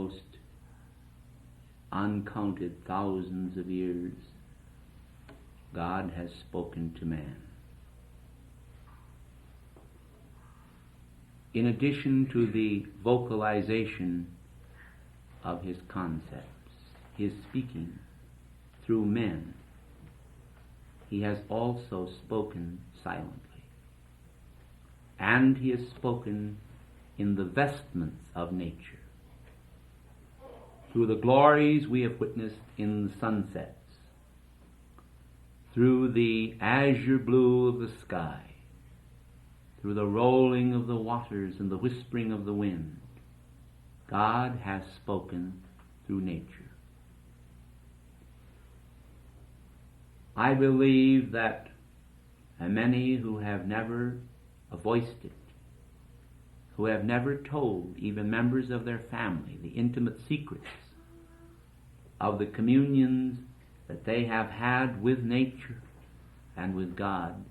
almost uncounted thousands of years, God has spoken to man. In addition to the vocalization of his concepts, his speaking through men, he has also spoken silently. And he has spoken in the vestments of nature, through the glories we have witnessed in the sunsets, through the azure blue of the sky, through the rolling of the waters and the whispering of the wind. God has spoken through nature. I believe that many who have never voiced it, who have never told even members of their family the intimate secrets of the communions that they have had with nature and with God,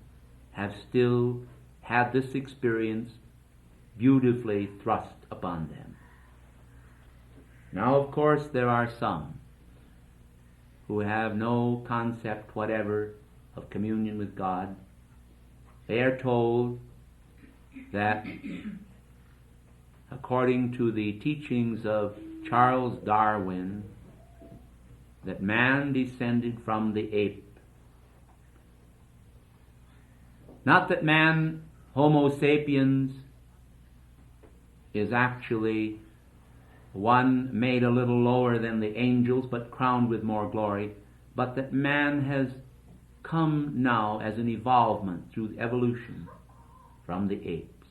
have still had this experience beautifully thrust upon them. Now, of course, there are some who have no concept whatever of communion with God. They are told that, according to the teachings of Charles Darwin, that man descended from the ape. Not that man, Homo sapiens, is actually one made a little lower than the angels, but crowned with more glory, but that man has come now as an evolvement through evolution from the apes.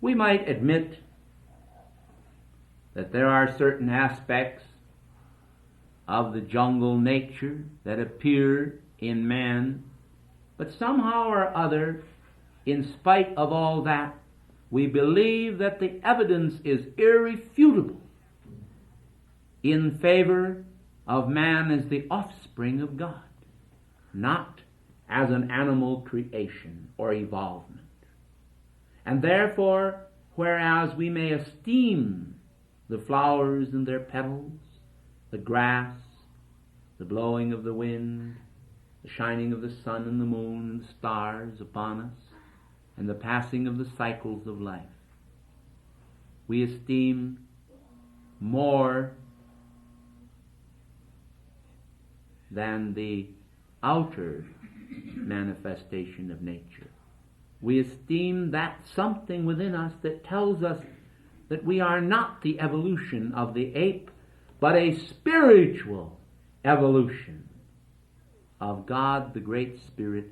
We might admit that there are certain aspects of the jungle nature that appear in man, but somehow or other, in spite of all that, we believe that the evidence is irrefutable in favor of man as the offspring of God, not as an animal creation or evolvement. And therefore, whereas we may esteem the flowers and their petals, the grass, the blowing of the wind, the shining of the sun and the moon and the stars upon us, and the passing of the cycles of life, we esteem more than the outer manifestation of nature. We esteem that something within us that tells us that we are not the evolution of the ape, but a spiritual evolution of God, the Great Spirit,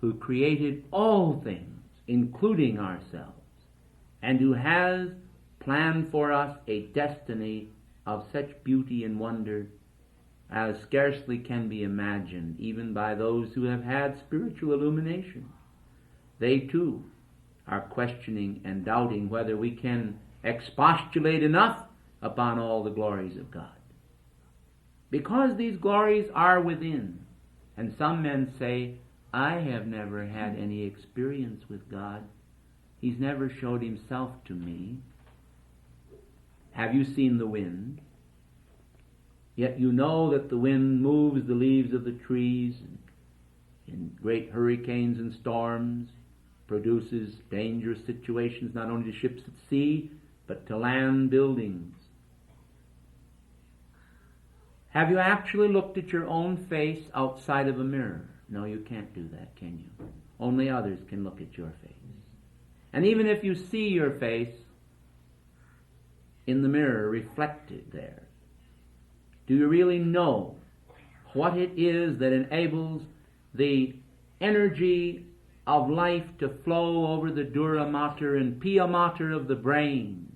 who created all things, including ourselves, and who has planned for us a destiny of such beauty and wonder as scarcely can be imagined even by those who have had spiritual illumination. They too are questioning and doubting whether we can expostulate enough upon all the glories of God. Because these glories are within, and some men say, I have never had any experience with God. He's never showed himself to me. Have you seen the wind? Yet you know that the wind moves the leaves of the trees, and in great hurricanes and storms produces dangerous situations not only to ships at sea, but to land buildings. Have you actually looked at your own face outside of a mirror? No, you can't do that, can you? Only others can look at your face. And even if you see your face in the mirror reflected there, do you really know what it is that enables the energy of life to flow over the dura mater and pia mater of the brain?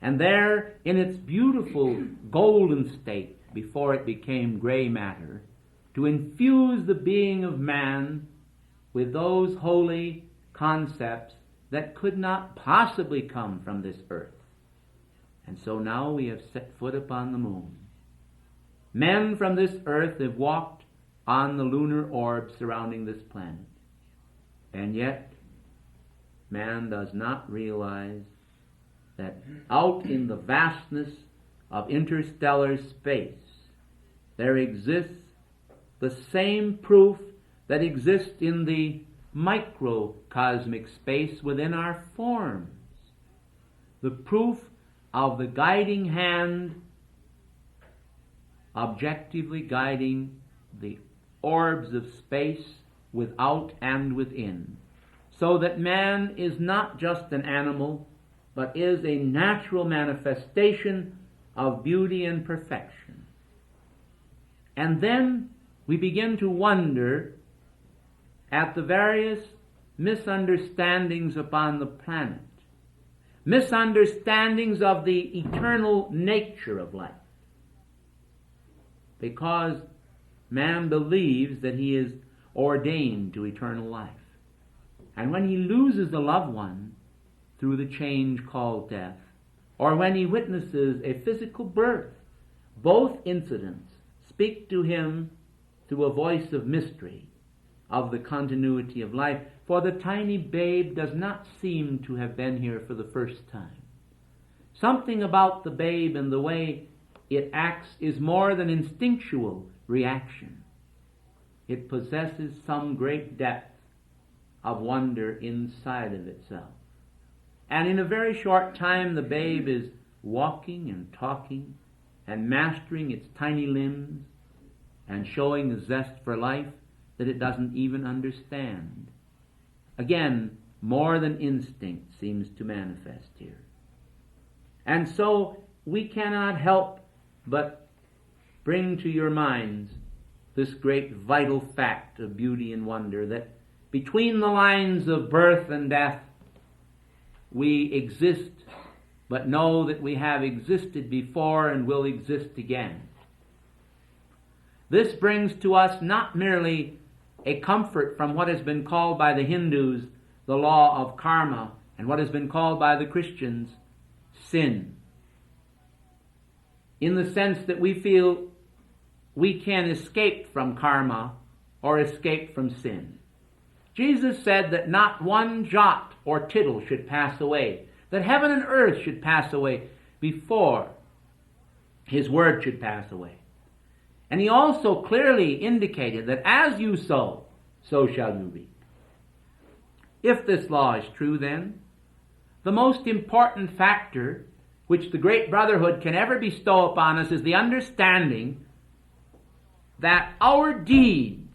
And there, in its beautiful golden state, before it became gray matter, to infuse the being of man with those holy concepts that could not possibly come from this earth. And so now we have set foot upon the moon. Men from this earth have walked on the lunar orb surrounding this planet. And yet, man does not realize that out in the vastness of interstellar space there exists the same proof that exists in the microcosmic space within our forms. The proof of the guiding hand objectively guiding the orbs of space without and within, so that man is not just an animal, but is a natural manifestation of beauty and perfection. And then we begin to wonder at the various misunderstandings upon the planet, misunderstandings of the eternal nature of life, because man believes that he is ordained to eternal life. And when he loses a loved one through the change called death, or when he witnesses a physical birth, both incidents speak to him through a voice of mystery of the continuity of life, for the tiny babe does not seem to have been here for the first time. Something about the babe and the way it acts is more than instinctual reaction. It possesses some great depth of wonder inside of itself. And in a very short time the babe is walking and talking and mastering its tiny limbs and showing a zest for life that it doesn't even understand. Again, more than instinct seems to manifest here. And so we cannot help but bring to your minds this great vital fact of beauty and wonder, that between the lines of birth and death we exist, but know that we have existed before and will exist again. This brings to us not merely a comfort from what has been called by the Hindus the law of karma, and what has been called by the Christians sin, in the sense that we feel we can escape from karma or escape from sin. Jesus said that not one jot or tittle should pass away, that heaven and earth should pass away before his word should pass away. And he also clearly indicated that as you sow, so shall you reap. If this law is true, then, the most important factor which the great brotherhood can ever bestow upon us is the understanding that our deeds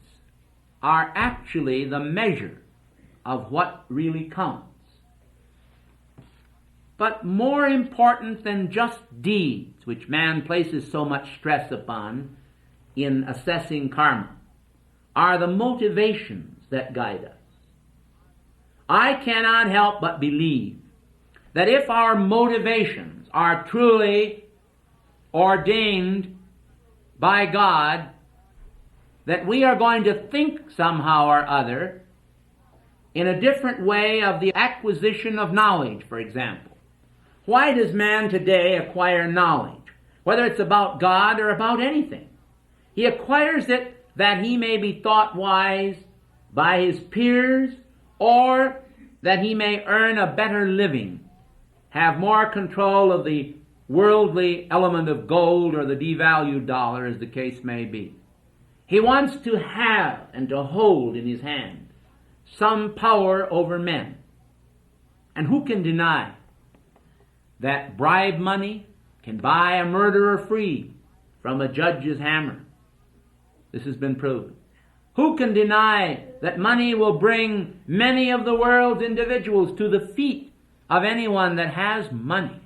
are actually the measure of what really counts. But more important than just deeds, which man places so much stress upon in assessing karma, are the motivations that guide us. I cannot help but believe that if our motivations are truly ordained by God, that we are going to think somehow or other in a different way of the acquisition of knowledge, for example. Why does man today acquire knowledge? Whether it's about God or about anything. He acquires it that he may be thought wise by his peers, or that he may earn a better living, have more control of the worldly element of gold or the devalued dollar, as the case may be. He wants to have and to hold in his hand some power over men. And who can deny that bribe money can buy a murderer free from a judge's hammer? This has been proven. Who can deny that money will bring many of the world's individuals to the feet of anyone that has money?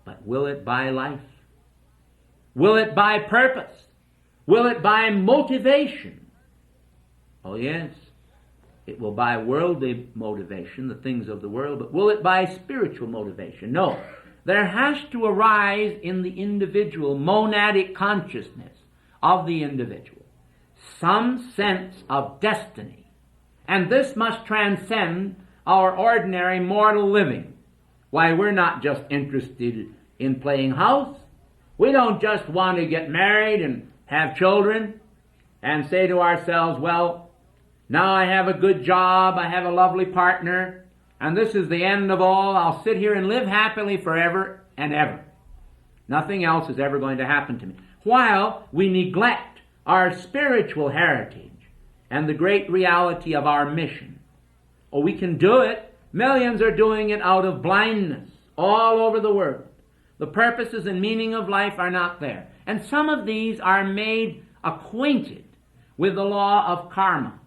But will it buy life? Will it buy purpose? Will it buy motivation? Oh yes, it will buy worldly motivation, the things of the world, but will it buy spiritual motivation? No. There has to arise in the individual monadic consciousness of the individual some sense of destiny, and this must transcend our ordinary mortal living. Why, we're not just interested in playing house. We don't just want to get married and have children and say to ourselves, well, now I have a good job, I have a lovely partner, and this is the end of all. I'll sit here and live happily forever and ever. Nothing else is ever going to happen to me. While we neglect our spiritual heritage and the great reality of our mission. Oh, we can do it. Millions are doing it out of blindness all over the world. The purposes and meaning of life are not there. And some of these are made acquainted with the law of karma,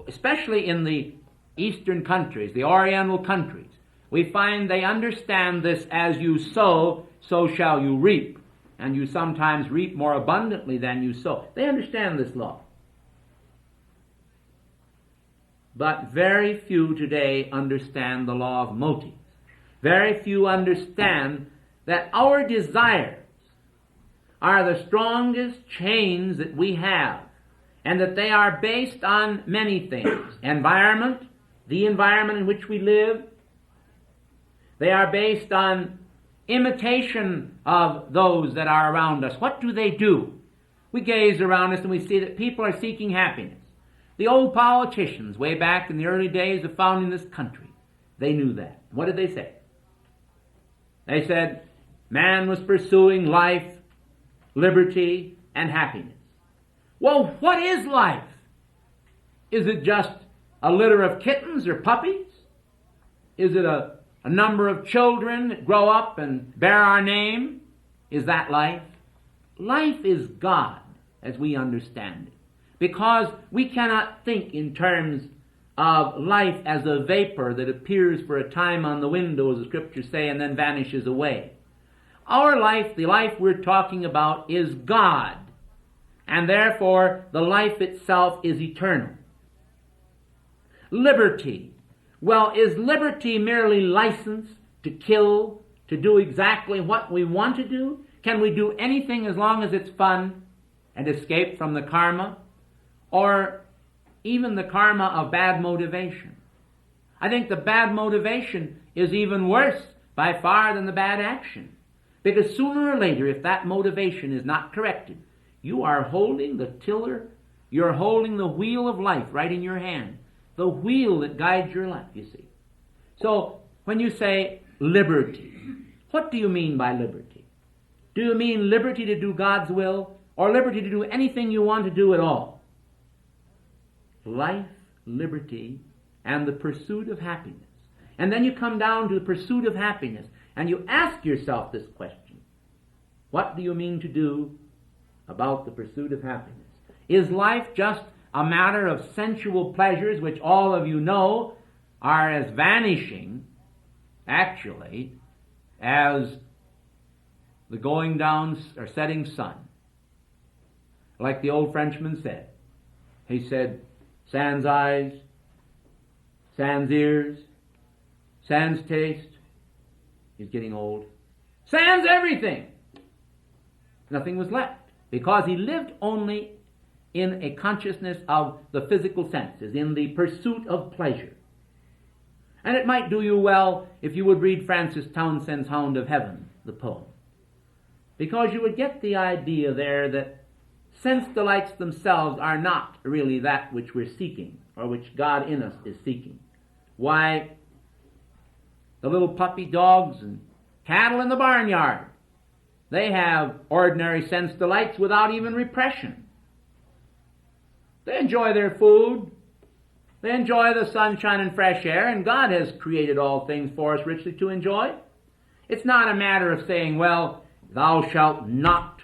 especially in the Eastern countries, the Oriental countries. We find they understand this: as you sow, so shall you reap. And you sometimes reap more abundantly than you sow. They understand this law. But very few today understand the law of motives. Very few understand that our desires are the strongest chains that we have, and that they are based on many things. Environment, the environment in which we live. They are based on imitation of those that are around us. What do? We gaze around us and we see that people are seeking happiness. The old politicians, way back in the early days of founding this country, they knew that. What did they say? They said man was pursuing life, liberty, and happiness. Well, what is life? Is it just a litter of kittens or puppies? Is it a number of children that grow up and bear our name? Is that life? Life is God, as we understand it. Because we cannot think in terms of life as a vapor that appears for a time on the window, as the Scriptures say, and then vanishes away. Our life, the life we're talking about, is God. And therefore, the life itself is eternal. Liberty. Well, is liberty merely license to kill, to do exactly what we want to do? Can we do anything as long as it's fun and escape from the karma? Or even the karma of bad motivation? I think the bad motivation is even worse by far than the bad action. Because sooner or later, if that motivation is not corrected, you are holding the tiller, you're holding the wheel of life right in your hand. The wheel that guides your life, you see. So, when you say liberty, what do you mean by liberty? Do you mean liberty to do God's will, or liberty to do anything you want to do at all? Life, liberty, and the pursuit of happiness. And then you come down to the pursuit of happiness, and you ask yourself this question: what do you mean to do about the pursuit of happiness? Is life just a matter of sensual pleasures, which all of you know are as vanishing, actually, as the going down or setting sun? Like the old Frenchman said. He said, sans eyes, sans ears, sans taste. He's getting old. Sans everything. Nothing was left, because he lived only in a consciousness of the physical senses, in the pursuit of pleasure. And it might do you well if you would read Francis Townsend's Hound of Heaven, the poem, because you would get the idea there that sense delights themselves are not really that which we're seeking, or which God in us is seeking. Why, the little puppy dogs and cattle in the barnyard, they have ordinary sense delights without even repression. They enjoy their food. They enjoy the sunshine and fresh air, and God has created all things for us richly to enjoy. It's not a matter of saying, well, thou shalt not,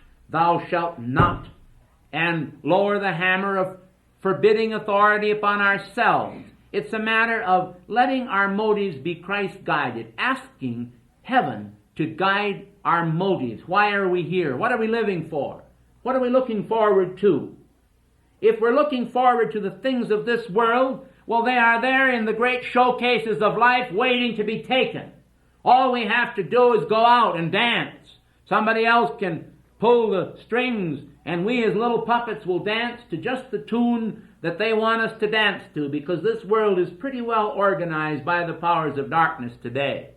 and lower the hammer of forbidding authority upon ourselves. It's a matter of letting our motives be Christ-guided, asking heaven to guide our motives. Why are we here? What are we living for? What are we looking forward to? If we're looking forward to the things of this world, well, they are there in the great showcases of life waiting to be taken. All we have to do is go out and dance. Somebody else can pull the strings, and we as little puppets will dance to just the tune that they want us to dance to, because this world is pretty well organized by the powers of darkness today.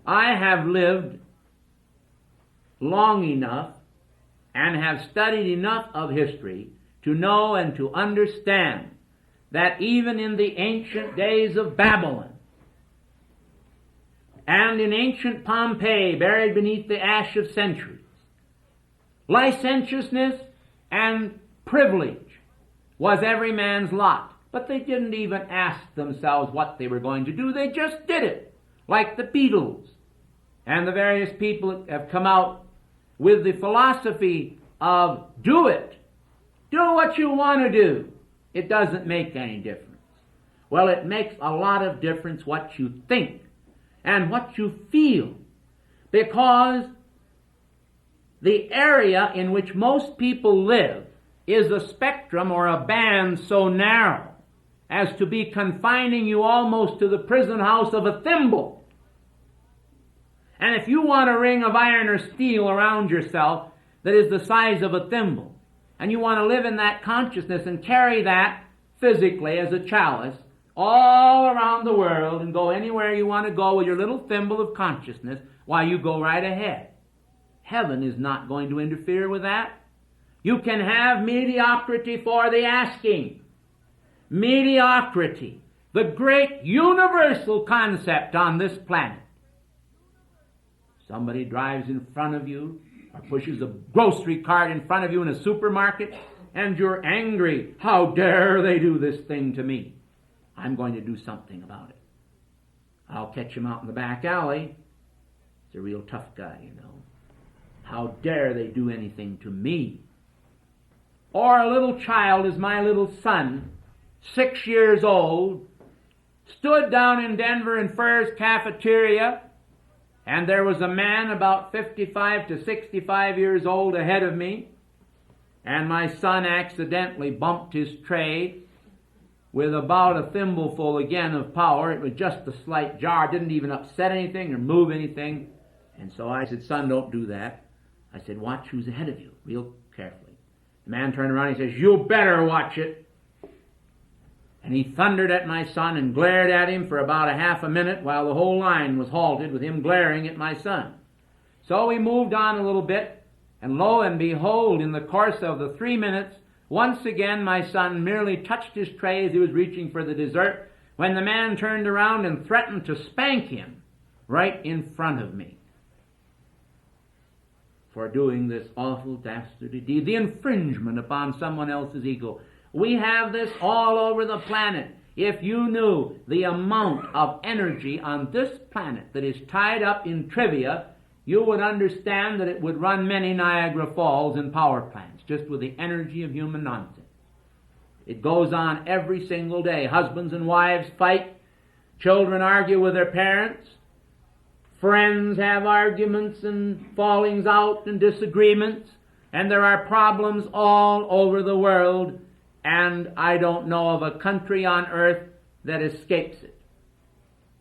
I have lived long enough and have studied enough of history to know and to understand that even in the ancient days of Babylon, and in ancient Pompeii, buried beneath the ash of centuries, licentiousness and privilege was every man's lot. But they didn't even ask themselves what they were going to do. They just did it, like the Beatles. And the various people have come out with the philosophy of do it. Do what you want to do. It doesn't make any difference. Well, it makes a lot of difference what you think and what you feel, because the area in which most people live is a spectrum or a band so narrow as to be confining you almost to the prison house of a thimble. And if you want a ring of iron or steel around yourself that is the size of a thimble, and you want to live in that consciousness and carry that physically as a chalice all around the world and go anywhere you want to go with your little thimble of consciousness, why, you go right ahead. Heaven is not going to interfere with that. You can have mediocrity for the asking. Mediocrity, the great universal concept on this planet. Somebody drives in front of you or pushes a grocery cart in front of you in a supermarket, and you're angry. How dare they do this thing to me? I'm going to do something about it. I'll catch him out in the back alley. He's a real tough guy, you know. How dare they do anything to me? Or a little child, as my little son, 6 years old, stood down in Denver in Furr's cafeteria, and there was a man about 55 to 65 years old ahead of me, and my son accidentally bumped his tray with about a thimbleful again of power. It was just a slight jar, didn't even upset anything or move anything. And so I said, "Son, don't do that." I said, "Watch who's ahead of you, real carefully." The man turned around and he says, "You better watch it." And he thundered at my son and glared at him for about a half a minute while the whole line was halted with him glaring at my son. So we moved on a little bit, and lo and behold, in the course of the 3 minutes, once again my son merely touched his tray as he was reaching for the dessert, when the man turned around and threatened to spank him right in front of me for doing this awful dastardly deed, the infringement upon someone else's ego. We have this all over the planet. If you knew the amount of energy on this planet that is tied up in trivia, you would understand that it would run many Niagara Falls in power plants, just with the energy of human nonsense. It goes on every single day. Husbands and wives fight. Children argue with their parents. Friends have arguments and fallings out and disagreements. And there are problems all over the world. And I don't know of a country on earth that escapes it.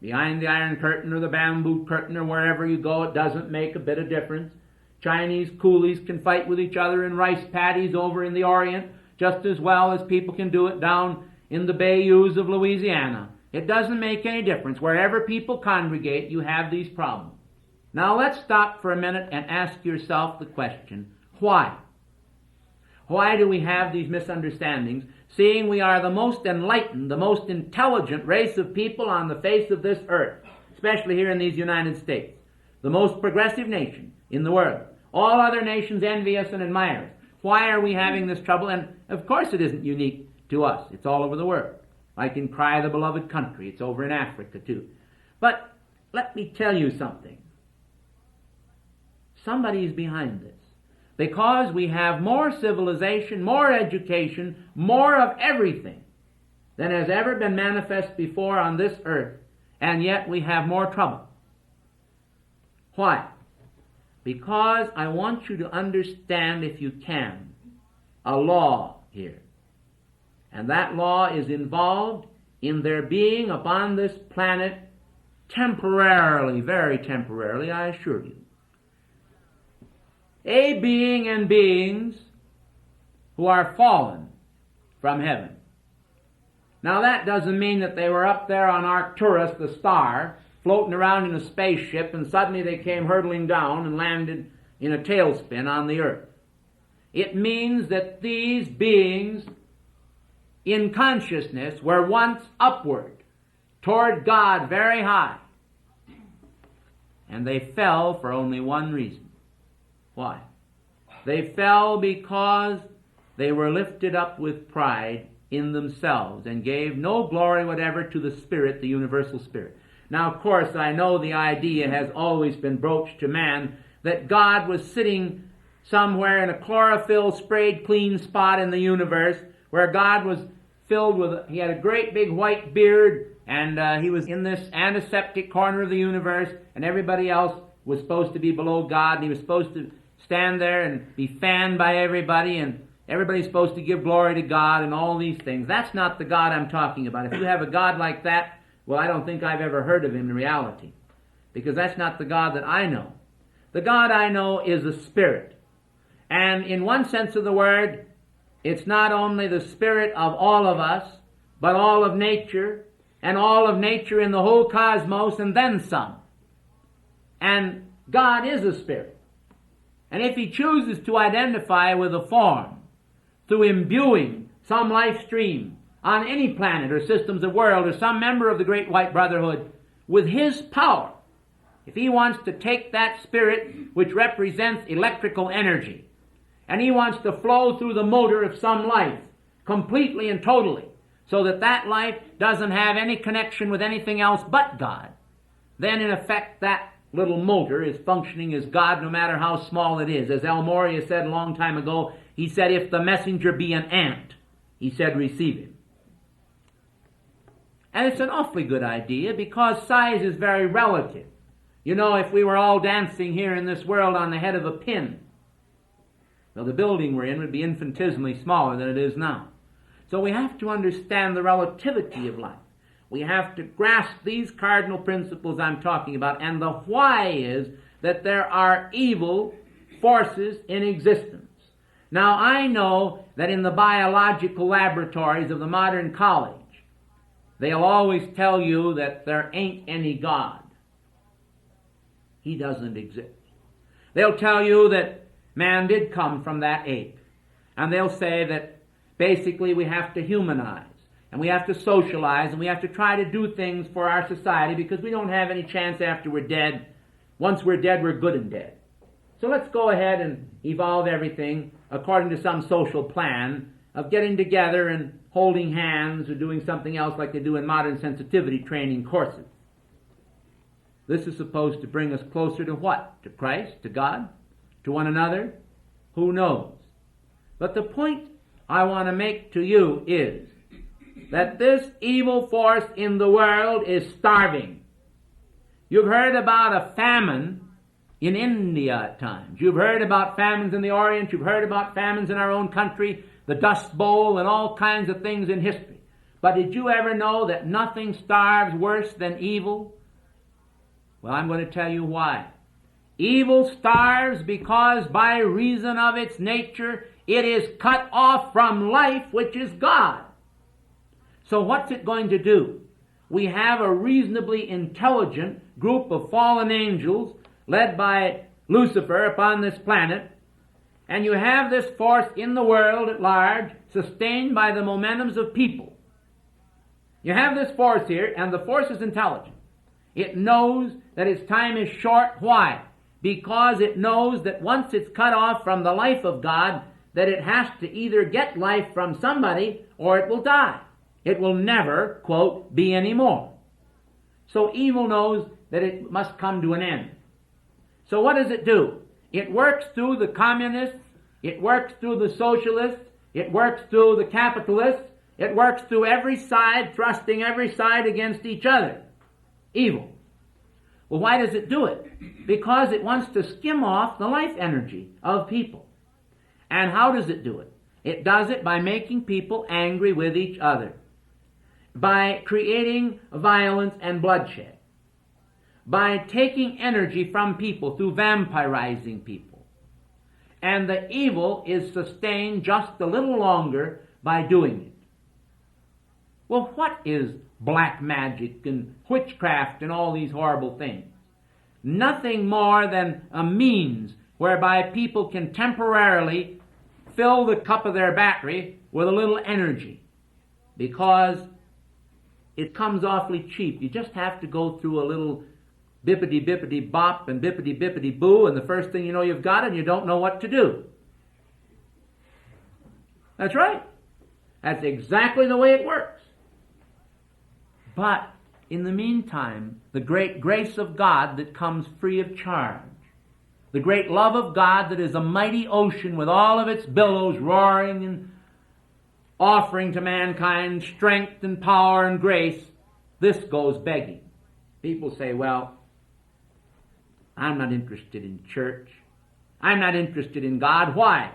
Behind the Iron Curtain or the Bamboo Curtain or wherever you go, it doesn't make a bit of difference. Chinese coolies can fight with each other in rice paddies over in the Orient just as well as people can do it down in the bayous of Louisiana. It doesn't make any difference. Wherever people congregate, you have these problems. Now let's stop for a minute and ask yourself the question, why? Why do we have these misunderstandings, seeing we are the most enlightened, the most intelligent race of people on the face of this earth, especially here in these United States, the most progressive nation in the world? All other nations envy us and admire us. Why are we having this trouble? And of course it isn't unique to us. It's all over the world. Like in Cry the Beloved Country, it's over in Africa too. But let me tell you something. Somebody's behind this. Because we have more civilization, more education, more of everything than has ever been manifest before on this earth, and yet we have more trouble. Why? Because I want you to understand, if you can, a law here. And that law is involved in there being upon this planet temporarily, very temporarily, I assure you, a being and beings who are fallen from heaven. Now that doesn't mean that they were up there on Arcturus, the star, floating around in a spaceship, and suddenly they came hurtling down and landed in a tailspin on the earth. It means that these beings in consciousness were once upward toward God very high. And they fell for only one reason. Why? They fell because they were lifted up with pride in themselves and gave no glory whatever to the Spirit, the universal Spirit. Now, of course, I know the idea has always been broached to man that God was sitting somewhere in a chlorophyll sprayed clean spot in the universe where God was filled with, he had a great big white beard, and he was in this antiseptic corner of the universe, and everybody else was supposed to be below God, and he was supposed to stand there and be fanned by everybody, and everybody's supposed to give glory to God and all these things. That's not the God I'm talking about. If you have a God like that, well, I don't think I've ever heard of him in reality, because that's not the God that I know. The God I know is a spirit. And in one sense of the word, it's not only the spirit of all of us, but all of nature, and all of nature in the whole cosmos, and then some. And God is a spirit. And if he chooses to identify with a form, through imbuing some life stream on any planet or systems of world or some member of the Great White Brotherhood with his power, if he wants to take that spirit which represents electrical energy, and he wants to flow through the motor of some life completely and totally, so that that life doesn't have any connection with anything else but God, then in effect that little motor is functioning as God no matter how small it is. As El Moria said a long time ago, he said, if the messenger be an ant, he said, receive him. And it's an awfully good idea because size is very relative. You know, if we were all dancing here in this world on the head of a pin, well, the building we're in would be infinitesimally smaller than it is now. So we have to understand the relativity of life. We have to grasp these cardinal principles I'm talking about, and the why is that there are evil forces in existence. Now, I know that in the biological laboratories of the modern college, they'll always tell you that there ain't any God. He doesn't exist. They'll tell you that man did come from that ape. And they'll say that basically we have to humanize, and we have to socialize, and we have to try to do things for our society because we don't have any chance after we're dead. Once we're dead, we're good and dead. So let's go ahead and evolve everything according to some social plan of getting together and holding hands or doing something else like they do in modern sensitivity training courses. This is supposed to bring us closer to what? To Christ? To God? To one another? Who knows? But the point I want to make to you is that this evil force in the world is starving. You've heard about a famine in India at times. You've heard about famines in the Orient. You've heard about famines in our own country, the Dust Bowl, and all kinds of things in history. But did you ever know that nothing starves worse than evil? Well, I'm going to tell you why. Evil starves because by reason of its nature, it is cut off from life, which is God. So what's it going to do? We have a reasonably intelligent group of fallen angels led by Lucifer upon this planet, and you have this force in the world at large sustained by the momentums of people. You have this force here, and the force is intelligent. It knows that its time is short. Why? Because it knows that once it's cut off from the life of God, that it has to either get life from somebody or it will die. It will never, quote, be anymore. So evil knows that it must come to an end. So what does it do? It works through the communists, it works through the socialists, it works through the capitalists, it works through every side, thrusting every side against each other. Evil. Well, why does it do it? Because it wants to skim off the life energy of people. And how does it do it? It does it by making people angry with each other, by creating violence and bloodshed, by taking energy from people through vampirizing people. And the evil is sustained just a little longer by doing it. Well, what is black magic and witchcraft and all these horrible things? Nothing more than a means whereby people can temporarily fill the cup of their battery with a little energy, because it comes awfully cheap. You just have to go through a little bippity bippity bop and bippity bippity boo, and the first thing you know you've got it and you don't know what to do. That's right. That's exactly the way it works. But in the meantime, the great grace of God that comes free of charge, the great love of God that is a mighty ocean with all of its billows roaring and offering to mankind strength and power and grace, this goes begging. People say, well, I'm not interested in church. I'm not interested in God. Why?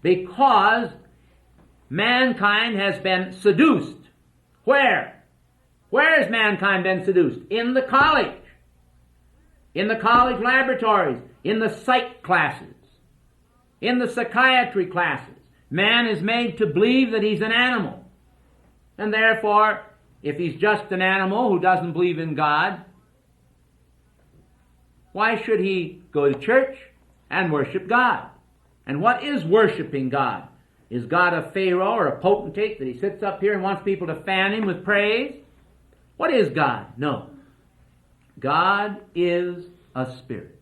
Because mankind has been seduced. Where? Where has mankind been seduced? In the college. In the college laboratories. In the psych classes. In the psychiatry classes. Man is made to believe that he's an animal. And therefore, if he's just an animal who doesn't believe in God, why should he go to church and worship God? And what is worshiping God? Is God a pharaoh or a potentate that he sits up here and wants people to fan him with praise? What is God? No. God is a spirit.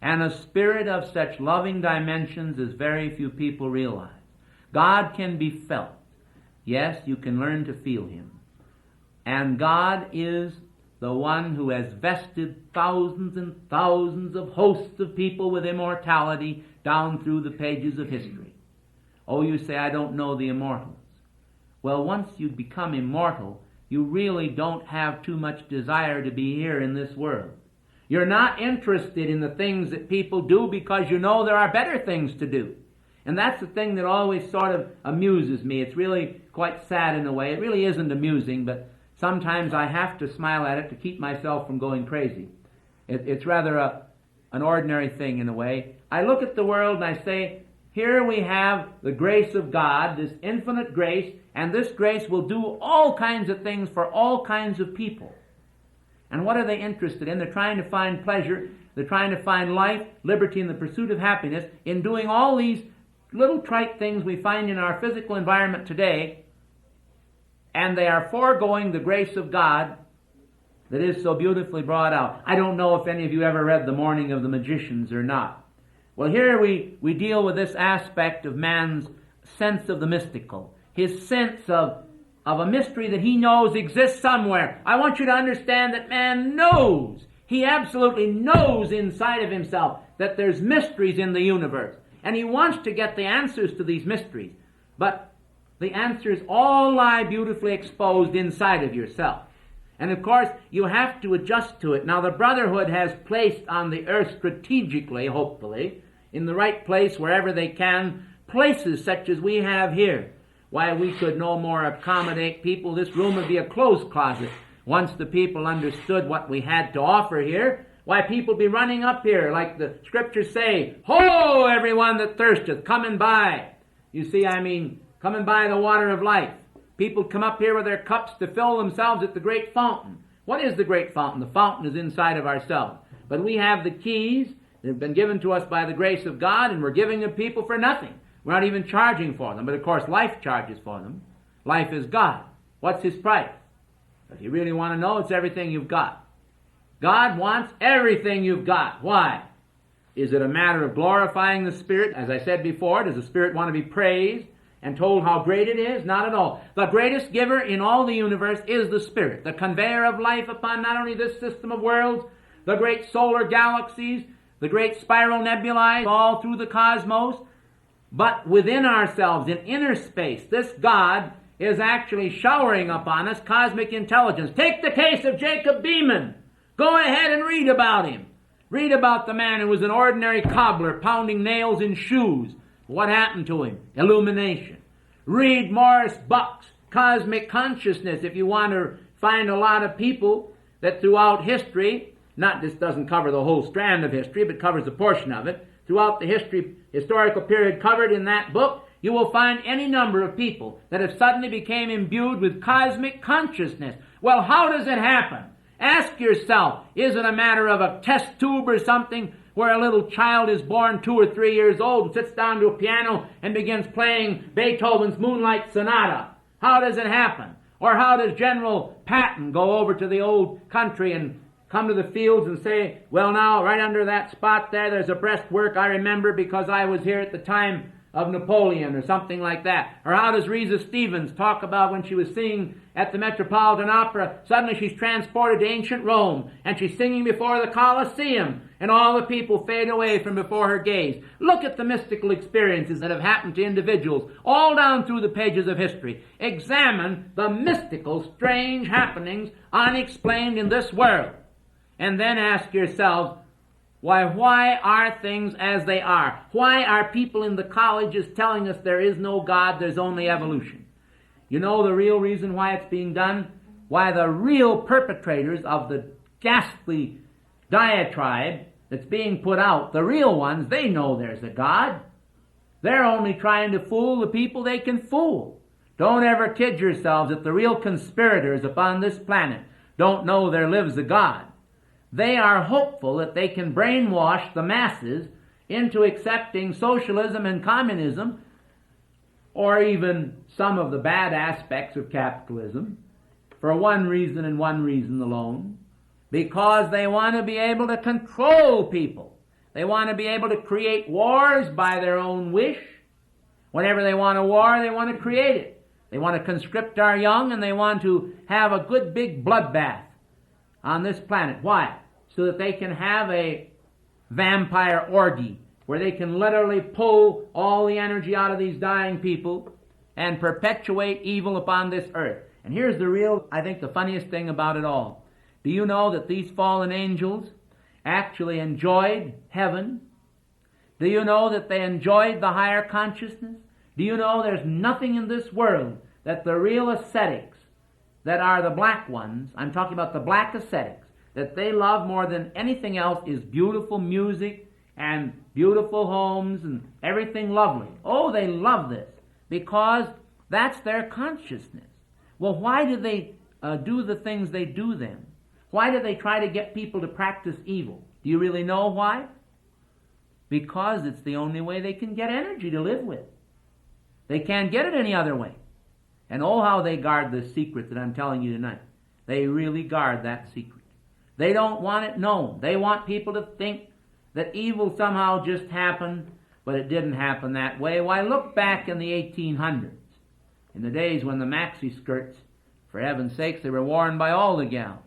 And a spirit of such loving dimensions as very few people realize. God can be felt. Yes, you can learn to feel him. And God is the one who has vested thousands and thousands of hosts of people with immortality down through the pages of history. Oh, you say, I don't know the immortals. Well, once you become immortal, you really don't have too much desire to be here in this world. You're not interested in the things that people do because you know there are better things to do. And that's the thing that always sort of amuses me. It's really quite sad in a way. It really isn't amusing, but sometimes I have to smile at it to keep myself from going crazy. It's rather an ordinary thing in a way. I look at the world and I say, here we have the grace of God, this infinite grace, and this grace will do all kinds of things for all kinds of people. And what are they interested in? They're trying to find pleasure. They're trying to find life, liberty, and the pursuit of happiness in doing all these little trite things we find in our physical environment today, and they are foregoing the grace of God that is so beautifully brought out. I don't know if any of you ever read The Morning of the Magicians or not. Well, here we deal with this aspect of man's sense of the mystical, his sense of a mystery that he knows exists somewhere. I want you to understand that man knows. He absolutely knows inside of himself that there's mysteries in the universe. And he wants to get the answers to these mysteries. But the answers all lie beautifully exposed inside of yourself. And of course, you have to adjust to it. Now, the Brotherhood has placed on the earth strategically, hopefully, in the right place wherever they can, places such as we have here. Why, we could no more accommodate people. This room would be a clothes closet. Once the people understood what we had to offer here, why, people be running up here, like the scriptures say, Ho, everyone that thirsteth, come and buy. You see, come and buy the water of life. People come up here with their cups to fill themselves at the great fountain. What is the great fountain? The fountain is inside of ourselves. But we have the keys that have been given to us by the grace of God, and we're giving them people for nothing. We're not even charging for them. But of course, life charges for them. Life is God. What's his price? If you really want to know, it's everything you've got. God wants everything you've got. Why? Is it a matter of glorifying the Spirit? As I said before, does the Spirit want to be praised and told how great it is? Not at all. The greatest giver in all the universe is the Spirit, the conveyor of life upon not only this system of worlds, the great solar galaxies, the great spiral nebulae all through the cosmos, but within ourselves, in inner space, this God is actually showering upon us cosmic intelligence. Take the case of Jacob Beeman. Go ahead and read about him. Read about the man who was an ordinary cobbler pounding nails in shoes. What happened to him? Illumination. Read Morris Buck's Cosmic Consciousness if you want to find a lot of people that throughout history, this doesn't cover the whole strand of history, but covers a portion of it. Throughout the historical period covered in that book, you will find any number of people that have suddenly became imbued with cosmic consciousness. Well, how does it happen? Ask yourself, is it a matter of a test tube or something where a little child is born 2 or 3 years old and sits down to a piano and begins playing Beethoven's Moonlight Sonata? How does it happen? Or how does General Patton go over to the old country and come to the fields and say, well now, right under that spot there's a breastwork I remember because I was here at the time of Napoleon, or something like that. Or how does Reza Stevens talk about when she was singing at the Metropolitan Opera, suddenly she's transported to ancient Rome, and she's singing before the Colosseum, and all the people fade away from before her gaze. Look at the mystical experiences that have happened to individuals all down through the pages of history. Examine the mystical, strange happenings unexplained in this world. And then ask yourselves, why are things as they are? Why are people in the colleges telling us there is no God, there's only evolution? You know the real reason why it's being done? Why the real perpetrators of the ghastly diatribe that's being put out, the real ones, they know there's a God. They're only trying to fool the people they can fool. Don't ever kid yourselves that the real conspirators upon this planet don't know there lives a God. They are hopeful that they can brainwash the masses into accepting socialism and communism, or even some of the bad aspects of capitalism, for one reason and one reason alone, because they want to be able to control people. They want to be able to create wars by their own wish. Whenever they want a war, they want to create it. They want to conscript our young, and they want to have a good big bloodbath on this planet. Why? So that they can have a vampire orgy where they can literally pull all the energy out of these dying people and perpetuate evil upon this earth. And here's the real, I think, the funniest thing about it all. Do you know that these fallen angels actually enjoyed heaven? Do you know that they enjoyed the higher consciousness? Do you know there's nothing in this world that the real ascetics, that are the black ones, I'm talking about the black ascetics, that they love more than anything else is beautiful music and beautiful homes and everything lovely. Oh, they love this because that's their consciousness. Well, why do they do the things they do then? Why do they try to get people to practice evil? Do you really know why? Because it's the only way they can get energy to live with. They can't get it any other way. And oh, how they guard this secret that I'm telling you tonight. They really guard that secret. They don't want it known. They want people to think that evil somehow just happened, but it didn't happen that way. Why, look back in the 1800s, in the days when the maxi skirts, for heaven's sakes, they were worn by all the gals.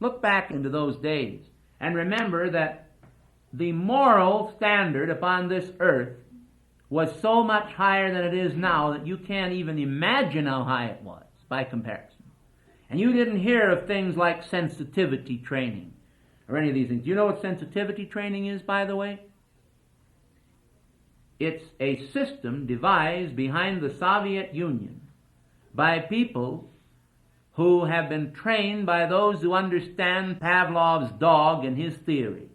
Look back into those days and remember that the moral standard upon this earth was so much higher than it is now that you can't even imagine how high it was by comparison. And you didn't hear of things like sensitivity training or any of these things. Do you know what sensitivity training is, by the way? It's a system devised behind the Soviet Union by people who have been trained by those who understand Pavlov's dog and his theories.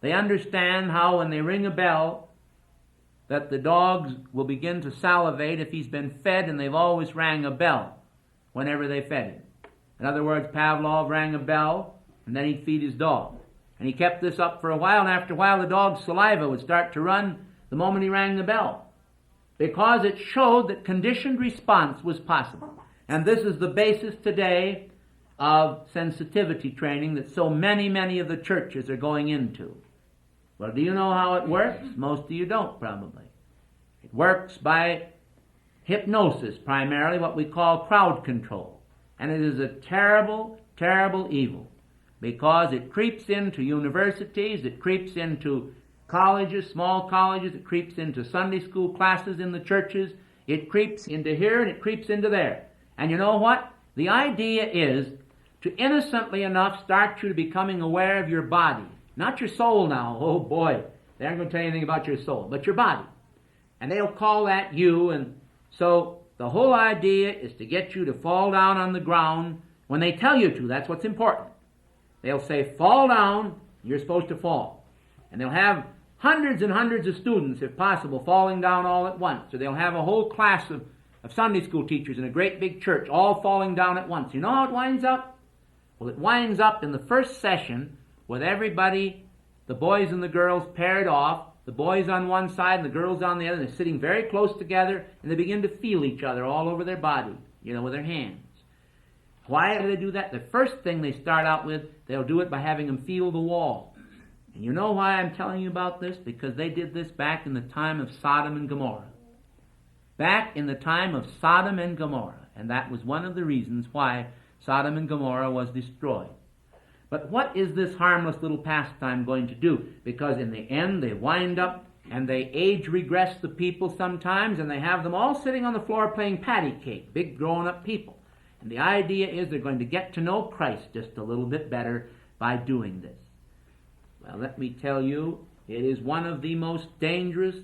They understand how when they ring a bell that the dogs will begin to salivate if he's been fed, and they've always rang a bell whenever they fed him. In other words, Pavlov rang a bell, and then he'd feed his dog. And he kept this up for a while, and after a while the dog's saliva would start to run the moment he rang the bell, because it showed that conditioned response was possible. And this is the basis today of sensitivity training that so many of the churches are going into. Well, do you know how it works? Most of you don't, probably. It works by hypnosis, primarily, what we call crowd control. And it is a terrible, terrible evil, because it creeps into universities, it creeps into colleges, small colleges, it creeps into Sunday school classes in the churches, it creeps into here and it creeps into there. And you know what? The idea is to innocently enough start you to becoming aware of your body. Not your soul now. Oh boy, they aren't going to tell you anything about your soul, but your body. And they'll call that you, and so the whole idea is to get you to fall down on the ground when they tell you to. That's what's important. They'll say, fall down, you're supposed to fall. And they'll have hundreds and hundreds of students, if possible, falling down all at once. So they'll have a whole class of Sunday school teachers in a great big church, all falling down at once. You know how it winds up? Well, it winds up in the first session with everybody, the boys and the girls, paired off, the boys on one side and the girls on the other. They're sitting very close together, and they begin to feel each other all over their body, with their hands. Why do they do that? The first thing they start out with, they'll do it by having them feel the wall. And you know why I'm telling you about this? Because they did this back in the time of Sodom and Gomorrah. Back in the time of Sodom and Gomorrah. And that was one of the reasons why Sodom and Gomorrah was destroyed. But what is this harmless little pastime going to do? Because in the end they wind up and they age regress the people sometimes, and they have them all sitting on the floor playing patty cake, big grown-up people. And the idea is they're going to get to know Christ just a little bit better by doing this. Well, let me tell you, it is one of the most dangerous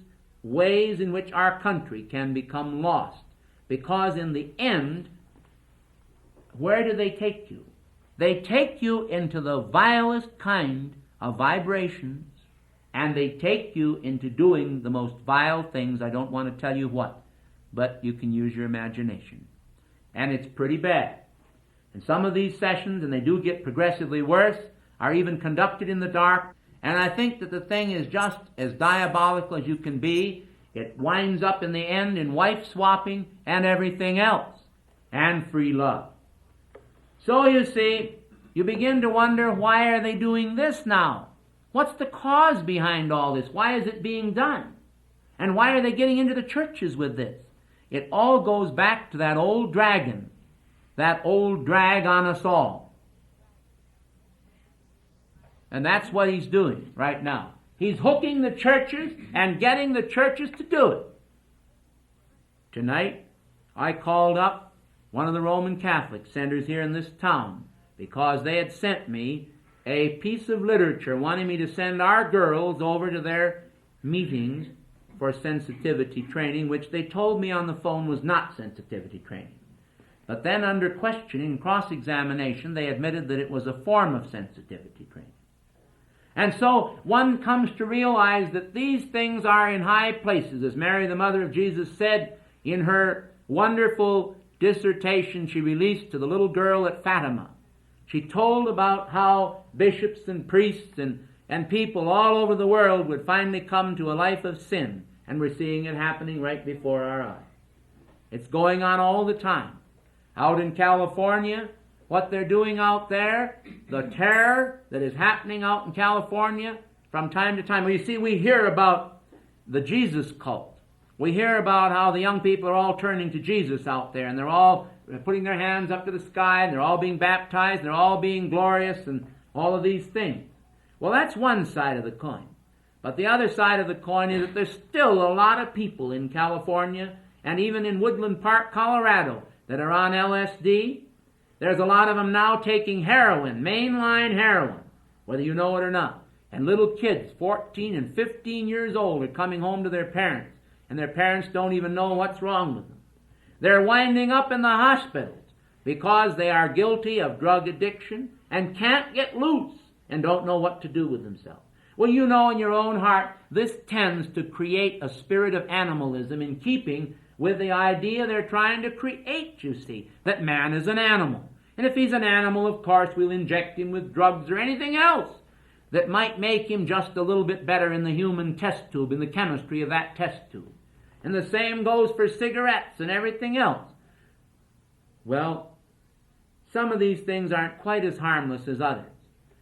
ways in which our country can become lost. Because in the end, where do they take you? They take you into the vilest kind of vibrations, and they take you into doing the most vile things. I don't want to tell you what, but you can use your imagination. And it's pretty bad. And some of these sessions, and they do get progressively worse, are even conducted in the dark. And I think that the thing is just as diabolical as you can be. It winds up in the end in wife swapping and everything else, and free love. So you see, you begin to wonder, why are they doing this now? What's the cause behind all this? Why is it being done? And why are they getting into the churches with this? It all goes back to that old dragon, that old drag on us all. And that's what he's doing right now. He's hooking the churches and getting the churches to do it. Tonight, I called up one of the Roman Catholic centers here in this town because they had sent me a piece of literature wanting me to send our girls over to their meetings for sensitivity training, which they told me on the phone was not sensitivity training. But then under questioning and cross-examination, they admitted that it was a form of sensitivity training. And so one comes to realize that these things are in high places. As Mary, the mother of Jesus, said in her wonderful dissertation she released to the little girl at Fatima. She told about how bishops and priests and people all over the world would finally come to a life of sin. And we're seeing it happening right before our eyes. It's going on all the time. Out in California, what they're doing out there, the terror that is happening out in California from time to time. Well, you see, we hear about the Jesus cult. We hear about how the young people are all turning to Jesus out there, and they're all putting their hands up to the sky, and they're all being baptized, and they're all being glorious, and all of these things. Well, that's one side of the coin. But the other side of the coin is that there's still a lot of people in California, and even in Woodland Park, Colorado, that are on LSD. There's a lot of them now taking heroin, mainline heroin, whether you know it or not. And little kids, 14 and 15 years old, are coming home to their parents, and their parents don't even know what's wrong with them. They're winding up in the hospitals because they are guilty of drug addiction and can't get loose and don't know what to do with themselves. Well, you know in your own heart, this tends to create a spirit of animalism in keeping with the idea they're trying to create, you see, that man is an animal. And if he's an animal, of course, we'll inject him with drugs or anything else that might make him just a little bit better in the human test tube, in the chemistry of that test tube. And the same goes for cigarettes and everything else. Well, some of these things aren't quite as harmless as others.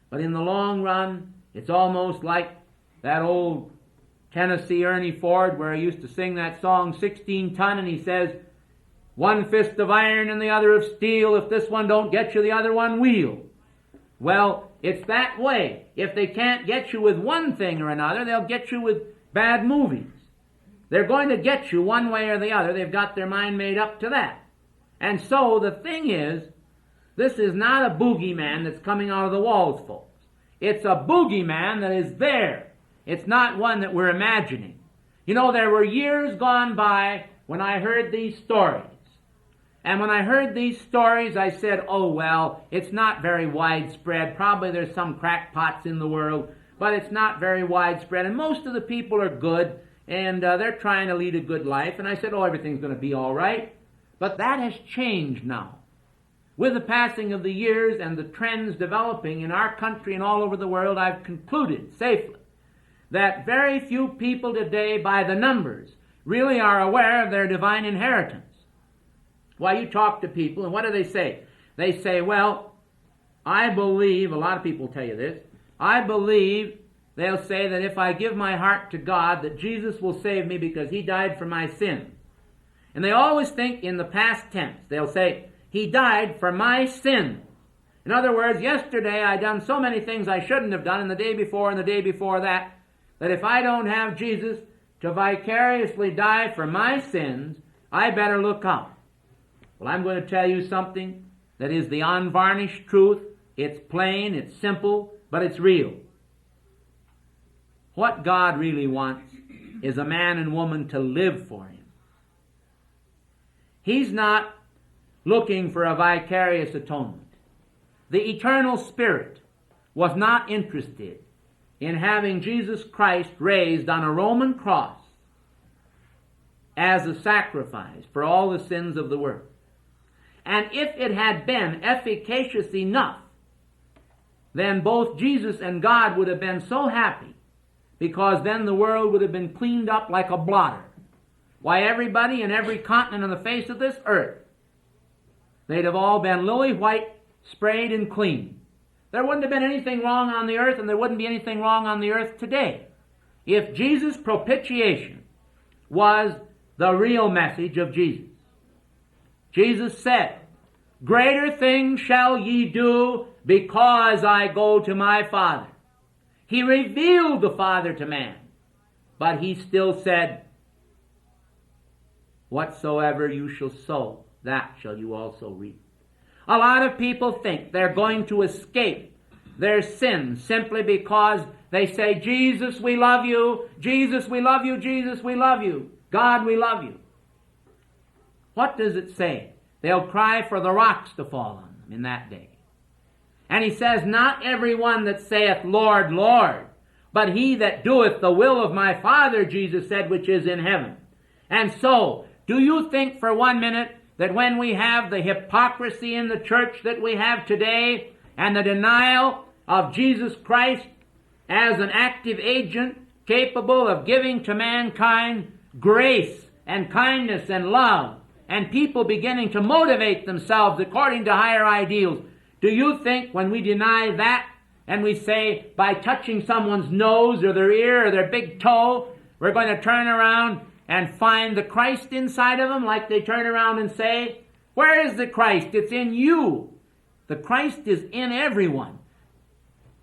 But in the long run, it's almost like that old Tennessee Ernie Ford where he used to sing that song, 16 Ton, and he says, one fist of iron and the other of steel. If this one don't get you, the other one will. Well, it's that way. If they can't get you with one thing or another, they'll get you with bad movies. They're going to get you one way or the other. They've got their mind made up to that. And so the thing is, this is not a boogeyman that's coming out of the walls, folks. It's a boogeyman that is there. It's not one that we're imagining. You know, there were years gone by when I heard these stories. And when I heard these stories, I said, oh, well, it's not very widespread. Probably there's some crackpots in the world, but it's not very widespread. And most of the people are good, and they're trying to lead a good life. And I said, oh, everything's going to be all right. But that has changed now. With the passing of the years and the trends developing in our country and all over the world, I've concluded safely that very few people today, by the numbers, really are aware of their divine inheritance. Why, you talk to people, and what do they say? They say, well, I believe, a lot of people tell you this, I believe, they'll say that if I give my heart to God, that Jesus will save me because He died for my sins. And they always think in the past tense. They'll say, He died for my sins. In other words, yesterday I done so many things I shouldn't have done, and the day before and the day before that if I don't have Jesus to vicariously die for my sins, I better look up. Well, I'm going to tell you something that is the unvarnished truth. It's plain, it's simple, but it's real. What God really wants is a man and woman to live for Him. He's not looking for a vicarious atonement. The eternal Spirit was not interested in having Jesus Christ raised on a Roman cross as a sacrifice for all the sins of the world. And if it had been efficacious enough, then both Jesus and God would have been so happy, because then the world would have been cleaned up like a blotter. Why, everybody in every continent on the face of this earth, they'd have all been lily white, sprayed and clean. There wouldn't have been anything wrong on the earth, and there wouldn't be anything wrong on the earth today if Jesus' propitiation was the real message of Jesus. Jesus said, "Greater things shall ye do because I go to my Father." He revealed the Father to man, but He still said, "Whatsoever you shall sow, that shall you also reap." A lot of people think they're going to escape their sins simply because they say, "Jesus, we love you. Jesus, we love you. Jesus, we love you. God, we love you." What does it say? They'll cry for the rocks to fall on them in that day. And He says, "Not every one that saith, Lord, Lord, but he that doeth the will of my Father," Jesus said, "which is in heaven." And so, do you think for 1 minute that when we have the hypocrisy in the church that we have today, and the denial of Jesus Christ as an active agent capable of giving to mankind grace and kindness and love, and people beginning to motivate themselves according to higher ideals, do you think when we deny that, and we say by touching someone's nose or their ear or their big toe, we're going to turn around and find the Christ inside of them, like they turn around and say, "Where is the Christ? It's in you." The Christ is in everyone.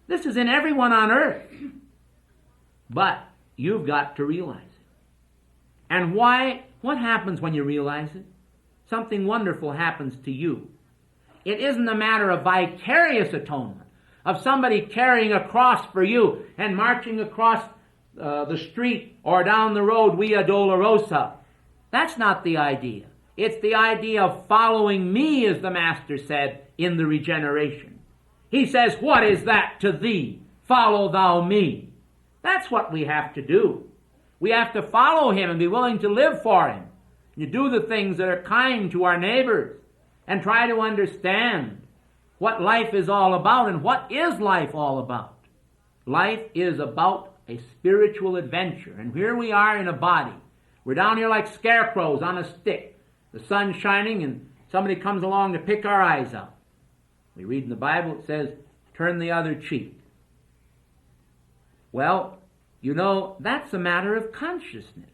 This is in everyone on earth. But you've got to realize it. And why? What happens when you realize it? Something wonderful happens to you. It isn't a matter of vicarious atonement, of somebody carrying a cross for you and marching across the street or down the road Via Dolorosa. That's not the idea. It's the idea of following me, as the Master said in the regeneration. He says, "What is that to thee? Follow thou me." That's what we have to do. We have to follow Him and be willing to live for Him. You do the things that are kind to our neighbors and try to understand what life is all about. And what is life all about? Life is about a spiritual adventure. And here we are in a body. We're down here like scarecrows on a stick. The sun's shining and somebody comes along to pick our eyes out. We read in the Bible, it says, "Turn the other cheek." Well, you know, that's a matter of consciousness.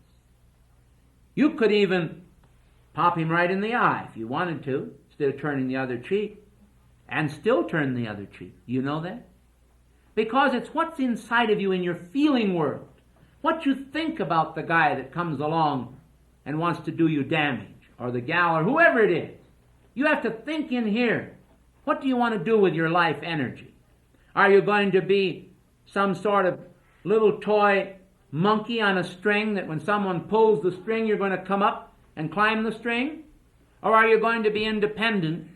You could even pop him right in the eye if you wanted to, instead of turning the other cheek, and still turn the other cheek. You know that? Because it's what's inside of you in your feeling world. What you think about the guy that comes along and wants to do you damage, or the gal, or whoever it is. You have to think in here. What do you want to do with your life energy? Are you going to be some sort of little toy monkey on a string that when someone pulls the string you're going to come up and climb the string? Or are you going to be independent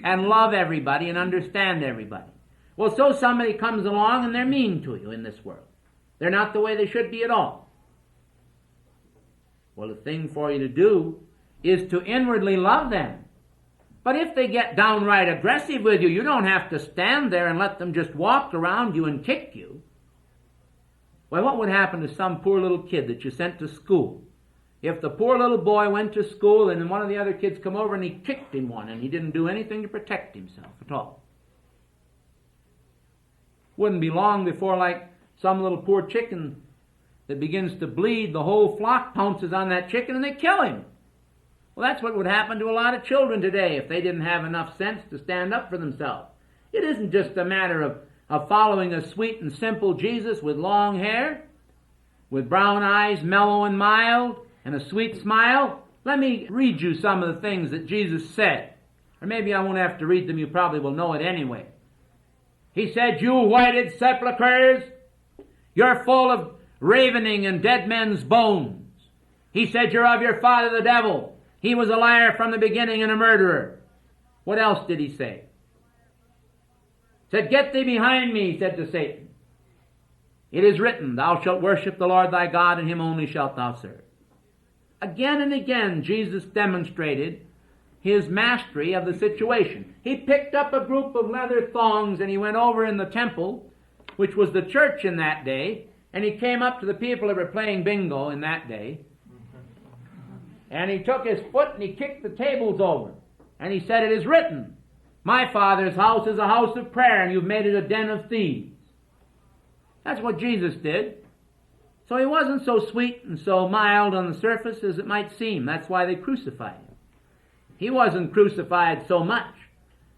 and love everybody and understand everybody? Well, so somebody comes along and they're mean to you in this world. They're not the way they should be at all. Well, the thing for you to do is to inwardly love them. But if they get downright aggressive with you, you don't have to stand there and let them just walk around you and kick you. Well, what would happen to some poor little kid that you sent to school if the poor little boy went to school and then one of the other kids come over and he kicked him one and he didn't do anything to protect himself at all. Wouldn't be long before, like some little poor chicken that begins to bleed, the whole flock pounces on that chicken and they kill him. Well, that's what would happen to a lot of children today if they didn't have enough sense to stand up for themselves. It isn't just a matter of following a sweet and simple Jesus with long hair, with brown eyes, mellow and mild, and a sweet smile. Let me read you some of the things that Jesus said. Or maybe I won't have to read them, you probably will know it anyway. He said, "You whited sepulchres, you're full of ravening and dead men's bones." He said, "You're of your father the devil. He was a liar from the beginning and a murderer." What else did he say? He said, "Get thee behind me," he said to Satan. "It is written, thou shalt worship the Lord thy God, and him only shalt thou serve." Again and again, Jesus demonstrated his mastery of the situation. He picked up a group of leather thongs and he went over in the temple, which was the church in that day, and he came up to the people that were playing bingo in that day, and he took his foot and he kicked the tables over, and he said, "It is written, my Father's house is a house of prayer, and you've made it a den of thieves." That's what Jesus did. So he wasn't so sweet and so mild on the surface as it might seem. That's why they crucified him. He wasn't crucified so much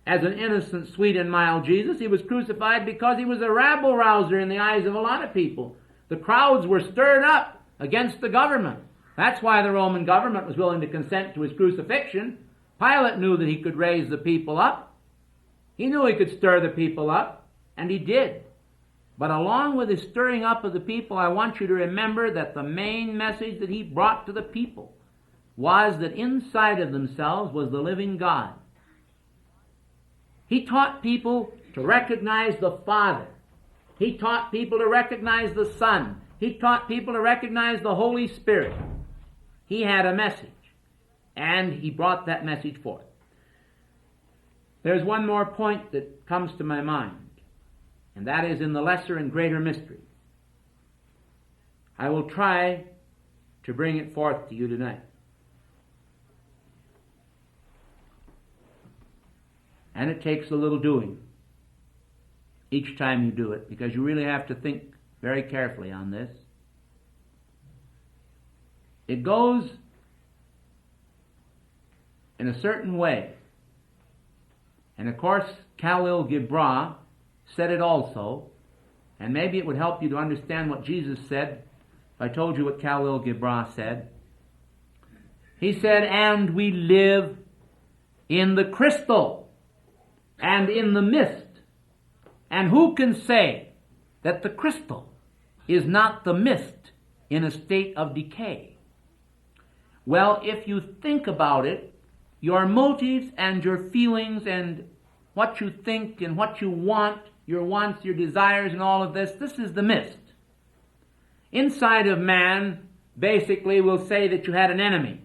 as an innocent, sweet and mild Jesus. He was crucified because he was a rabble-rouser in the eyes of a lot of people. The crowds were stirred up against the government. That's why the Roman government was willing to consent to his crucifixion. Pilate knew that he could raise the people up. He knew he could stir the people up, and he did. But along with his stirring up of the people, I want you to remember that the main message that he brought to the people was that inside of themselves was the living God. He taught people to recognize the Father. He taught people to recognize the Son. He taught people to recognize the Holy Spirit. He had a message, and he brought that message forth. There's one more point that comes to my mind, and that is in the lesser and greater mystery. I will try to bring it forth to you tonight. And it takes a little doing each time you do it, because you really have to think very carefully on this. It goes in a certain way. And of course, Khalil Gibran said it also, and maybe it would help you to understand what Jesus said if I told you what Khalil Gibran said. He said, "And we live in the crystal and in the mist. And who can say that the crystal is not the mist in a state of decay?" Well, if you think about it, your motives and your feelings and what you think and what you want, your wants, your desires and all of this is the mist. Inside of man, basically, will say that you had an enemy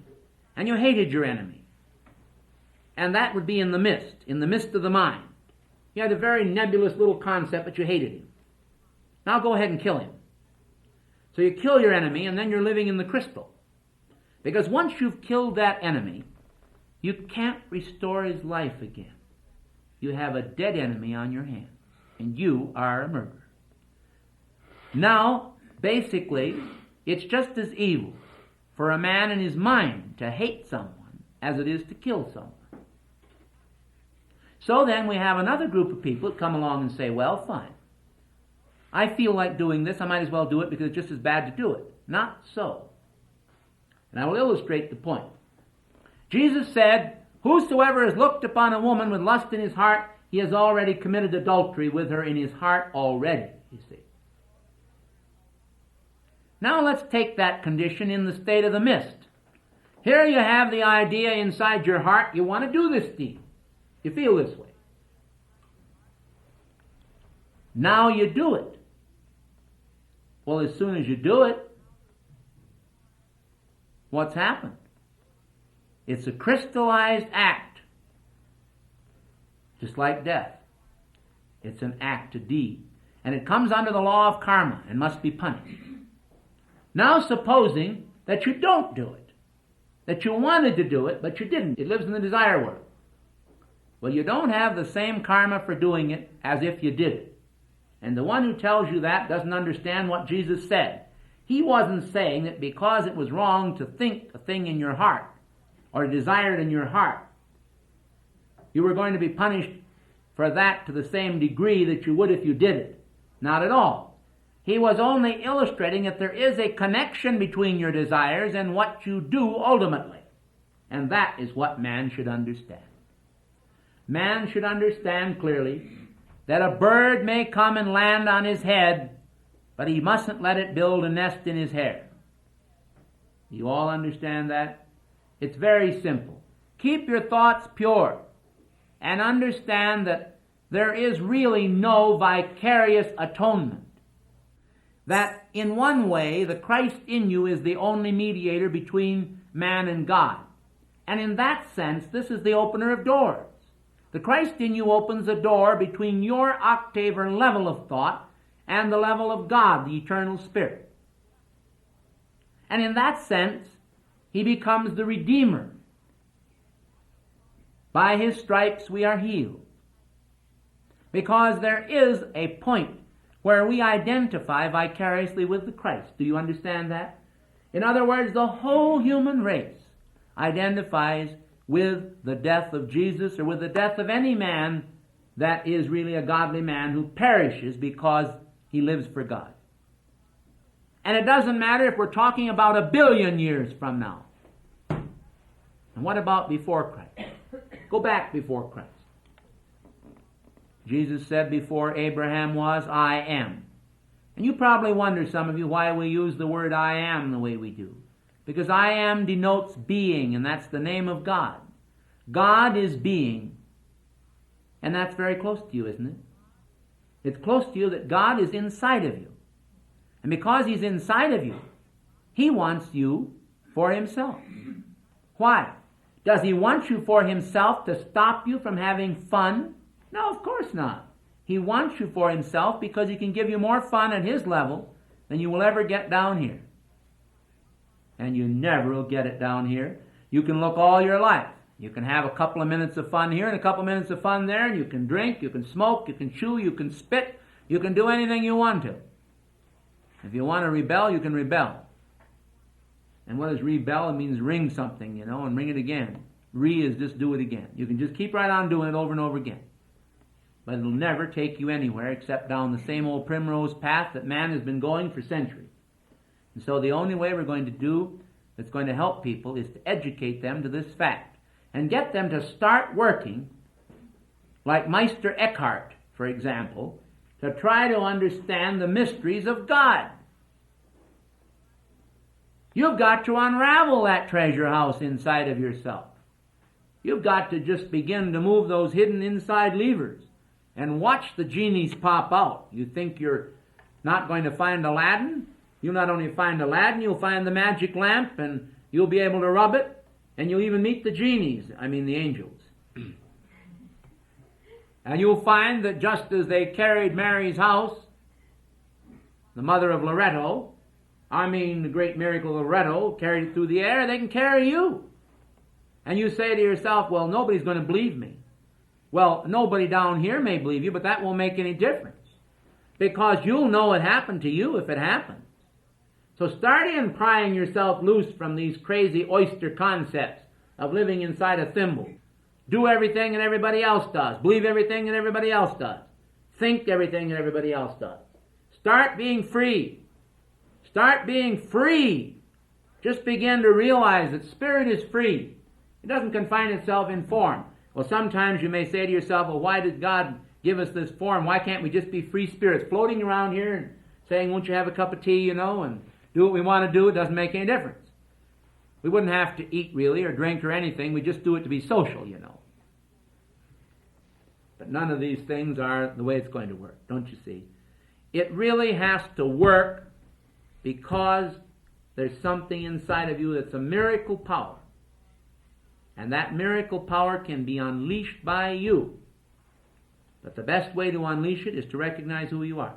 and you hated your enemy. And that would be in the mist of the mind. You had a very nebulous little concept, but you hated him. Now go ahead and kill him. So you kill your enemy, and then you're living in the crystal. Because once you've killed that enemy, you can't restore his life again. You have a dead enemy on your hands, and you are a murderer. Now, basically, it's just as evil for a man in his mind to hate someone as it is to kill someone. So then we have another group of people that come along and say, "Well, fine. I feel like doing this. I might as well do it because it's just as bad to do it." Not so. And I will illustrate the point. Jesus said, "Whosoever has looked upon a woman with lust in his heart, he has already committed adultery with her in his heart already," you see. Now let's take that condition in the state of the mist. Here you have the idea inside your heart, you want to do this deed. You feel this way. Now you do it. Well, as soon as you do it, what's happened? It's a crystallized act. Just like death. It's an act, a deed. And it comes under the law of karma and must be punished. Now supposing that you don't do it. that you wanted to do it, but you didn't. It lives in the desire world. Well, you don't have the same karma for doing it as if you did it. And the one who tells you that doesn't understand what Jesus said. He wasn't saying that because it was wrong to think a thing in your heart, or desire it in your heart, you were going to be punished for that to the same degree that you would if you did it. Not at all. He was only illustrating that there is a connection between your desires and what you do ultimately. And that is what man should understand. Man should understand clearly that a bird may come and land on his head, but he mustn't let it build a nest in his hair. You all understand that? It's very simple. Keep your thoughts pure and understand that there is really no vicarious atonement. That in one way, the Christ in you is the only mediator between man and God. And in that sense, this is the opener of doors. The Christ in you opens a door between your octave or level of thought and the level of God, the eternal Spirit. And in that sense, he becomes the Redeemer. By his stripes we are healed. Because there is a point where we identify vicariously with the Christ. Do you understand that? In other words, the whole human race identifies with the death of Jesus or with the death of any man that is really a godly man who perishes because he lives for God. And it doesn't matter if we're talking about 1 billion years from now. And what about before Christ? Go back before Christ. Jesus said, before Abraham was, I am. And you probably wonder, some of you, why we use the word I am the way we do. Because I am denotes being, and that's the name of God. God is being. And that's very close to you, isn't it? It's close to you that God is inside of you. And because he's inside of you, he wants you for himself. Why? Does he want you for himself to stop you from having fun? No, of course not. He wants you for himself because he can give you more fun at his level than you will ever get down here. And you never will get it down here. You can look all your life. You can have a couple of minutes of fun here and a couple of minutes of fun there, and you can drink, you can smoke, you can chew, you can spit, you can do anything you want to. If you want to rebel, you can rebel. And what is rebel? It means ring something, and ring it again. Is just do it again. You can just keep right on doing it over and over again. But it'll never take you anywhere except down the same old primrose path that man has been going for centuries. And so the only way we're going to do that's going to help people is to educate them to this fact and get them to start working like Meister Eckhart, for example, to try to understand the mysteries of God. You've got to unravel that treasure house inside of yourself. You've got to just begin to move those hidden inside levers and watch the genies pop out. You think you're not going to find Aladdin? You'll not only find Aladdin, you'll find the magic lamp, and you'll be able to rub it, and you'll even meet the genies, the angels. And you'll find that just as they carried Mary's house, the mother of Loretto, the great miracle of Loretto, carried it through the air, they can carry you. And you say to yourself, well, nobody's going to believe me. Well, nobody down here may believe you, but that won't make any difference. Because you'll know it happened to you if it happens. So start in prying yourself loose from these crazy oyster concepts of living inside a thimble. Do everything that everybody else does. Believe everything that everybody else does. Think everything that everybody else does. Start being free. Start being free. Just begin to realize that spirit is free. It doesn't confine itself in form. Well, sometimes you may say to yourself, well, why did God give us this form? Why can't we just be free spirits floating around here and saying, won't you have a cup of tea, and do what we want to do? It doesn't make any difference. We wouldn't have to eat really or drink or anything. We just do it to be social, But none of these things are the way it's going to work, don't you see? It really has to work because there's something inside of you that's a miracle power. And that miracle power can be unleashed by you. But the best way to unleash it is to recognize who you are.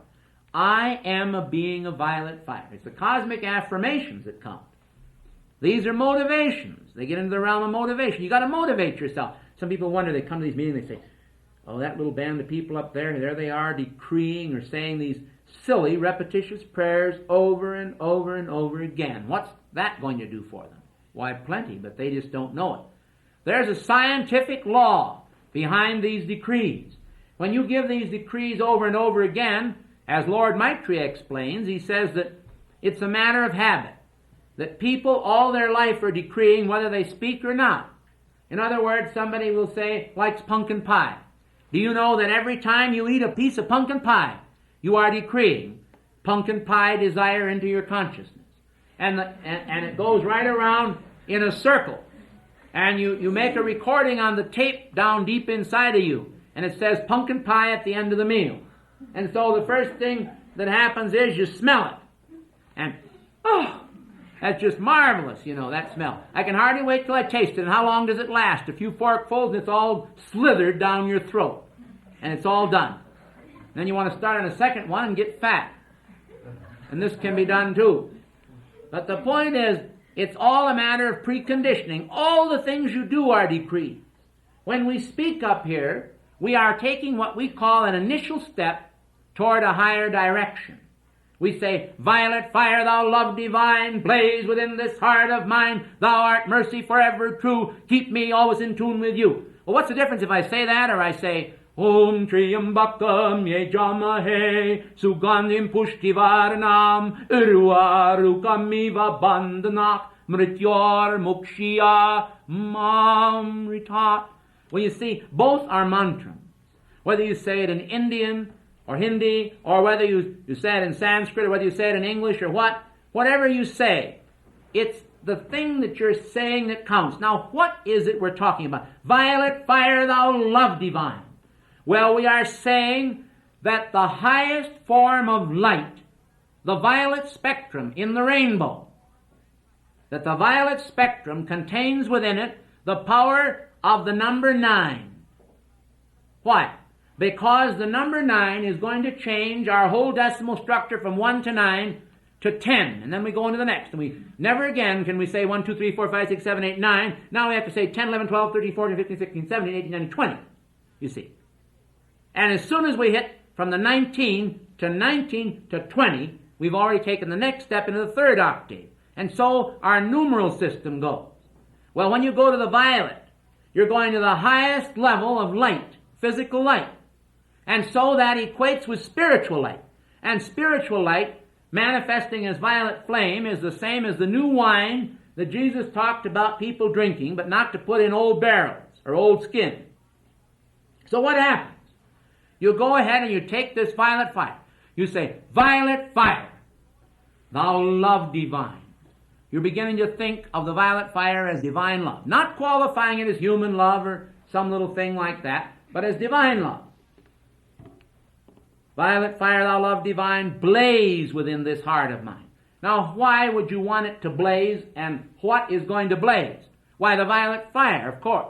I am a being of violet fire. It's the cosmic affirmations that count. These are motivations. They get into the realm of motivation. You got to motivate yourself. Some people wonder, they come to these meetings, they say, oh, that little band of people up there they are decreeing or saying these silly, repetitious prayers over and over and over again. What's that going to do for them? Why, plenty, but they just don't know it. There's a scientific law behind these decrees. When you give these decrees over and over again, as Lord Maitreya explains, he says that it's a matter of habit, that people all their life are decreeing whether they speak or not. In other words, somebody will say, likes pumpkin pie. Do you know that every time you eat a piece of pumpkin pie, you are decreeing pumpkin pie desire into your consciousness? And it goes right around in a circle. And you make a recording on the tape down deep inside of you. And it says pumpkin pie at the end of the meal. And so the first thing that happens is you smell it. And, oh, that's just marvelous, that smell. I can hardly wait till I taste it. And how long does it last? A few forkfuls and it's all slithered down your throat. And it's all done. And then you want to start on a second one and get fat. And this can be done too. But the point is, it's all a matter of preconditioning. All the things you do are decreed. When we speak up here, we are taking what we call an initial step toward a higher direction. We say, violet fire, thou love divine, blaze within this heart of mine, thou art mercy forever true, keep me always in tune with you. Well, what's the difference if I say that or I say, Om Triambakam Yejamahe Sugandhim Pushtivarnam Urvarukamiva Bandhanat Mrityor Mukshya Mamritat. Well, you see, both are mantras. Whether you say it in Indian or Hindi, or whether you say it in Sanskrit, or whether you say it in English or whatever you say, it's the thing that you're saying that counts. Now, what is it we're talking about? Violet fire, thou love divine. Well, we are saying that the highest form of light, the violet spectrum in the rainbow, that the violet spectrum contains within it the power of the number 9. Why? Because the number 9 is going to change our whole decimal structure from 1 to 9 to 10. And then we go into the next. And we never again can we say 1, 2, 3, 4, 5, 6, 7, 8, 9. Now we have to say 10, 11, 12, 13, 14, 15, 16, 17, 18, 19, 20. You see. And as soon as we hit from the 19 to 20, we've already taken the next step into the third octave. And so our numeral system goes. Well, when you go to the violet, you're going to the highest level of light, physical light. And so that equates with spiritual light. And spiritual light, manifesting as violet flame, is the same as the new wine that Jesus talked about people drinking, but not to put in old barrels or old skin. So what happens? You go ahead and you take this violet fire. You say, violet fire, thou love divine. You're beginning to think of the violet fire as divine love. Not qualifying it as human love or some little thing like that, but as divine love. Violet fire, thou love divine, blaze within this heart of mine. Now, why would you want it to blaze, and what is going to blaze? Why, the violet fire, of course.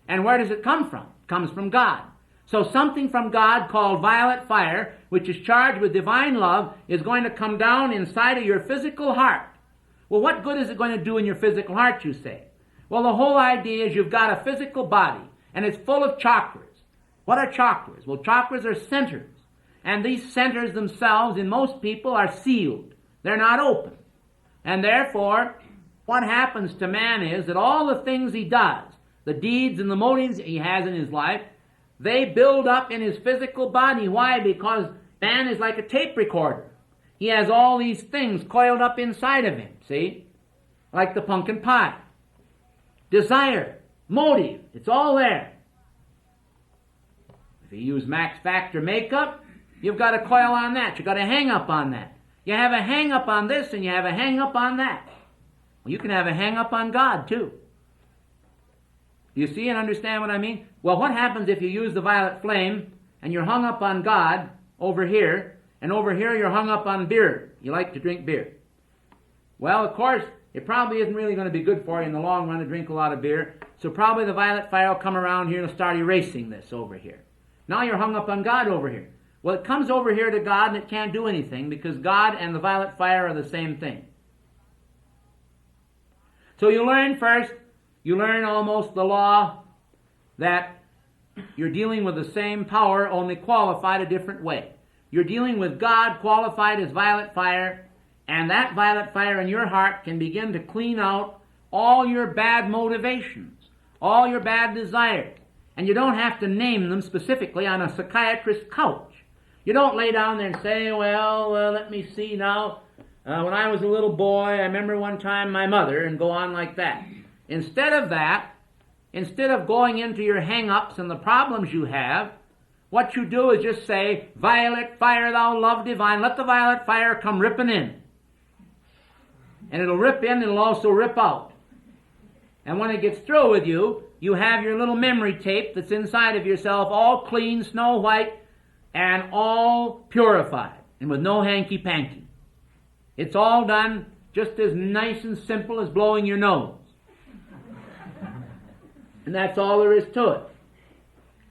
And where does it come from? It comes from God. So something from God called violet fire, which is charged with divine love, is going to come down inside of your physical heart. Well, what good is it going to do in your physical heart, you say? Well, the whole idea is you've got a physical body, and it's full of chakras. What are chakras? Well, chakras are centers. And these centers themselves, in most people, are sealed. They're not open. And therefore, what happens to man is that all the things he does, the deeds and the motives he has in his life, they build up in his physical body. Why? Because man is like a tape recorder. He has all these things coiled up inside of him, see? Like the pumpkin pie. Desire, motive, it's all there. If you use Max Factor makeup, you've got a coil on that. You've got a hang-up on that. You have a hang-up on this and you have a hang-up on that. Well, you can have a hang-up on God, too. Do you see and understand what I mean? Well, what happens if you use the violet flame and you're hung up on God over here, and over here you're hung up on beer? You like to drink beer. Well, of course, it probably isn't really going to be good for you in the long run to drink a lot of beer, so probably the violet fire will come around here and start erasing this over here. Now you're hung up on God over here. Well, it comes over here to God and it can't do anything because God and the violet fire are the same thing. So you learn first, you learn almost the law that you're dealing with the same power, only qualified a different way. You're dealing with God qualified as violet fire, and that violet fire in your heart can begin to clean out all your bad motivations, all your bad desires. And you don't have to name them specifically on a psychiatrist's couch. You don't lay down there and say, well, let me see now. When I was a little boy, I remember one time my mother, and go on like that. Instead of that, instead of going into your hang-ups and the problems you have, what you do is just say, violet fire, thou love divine. Let the violet fire come ripping in. And it'll rip in, and it'll also rip out. And when it gets through with you, you have your little memory tape that's inside of yourself, all clean, snow white, and all purified, and with no hanky-panky. It's all done just as nice and simple as blowing your nose. And that's all there is to it.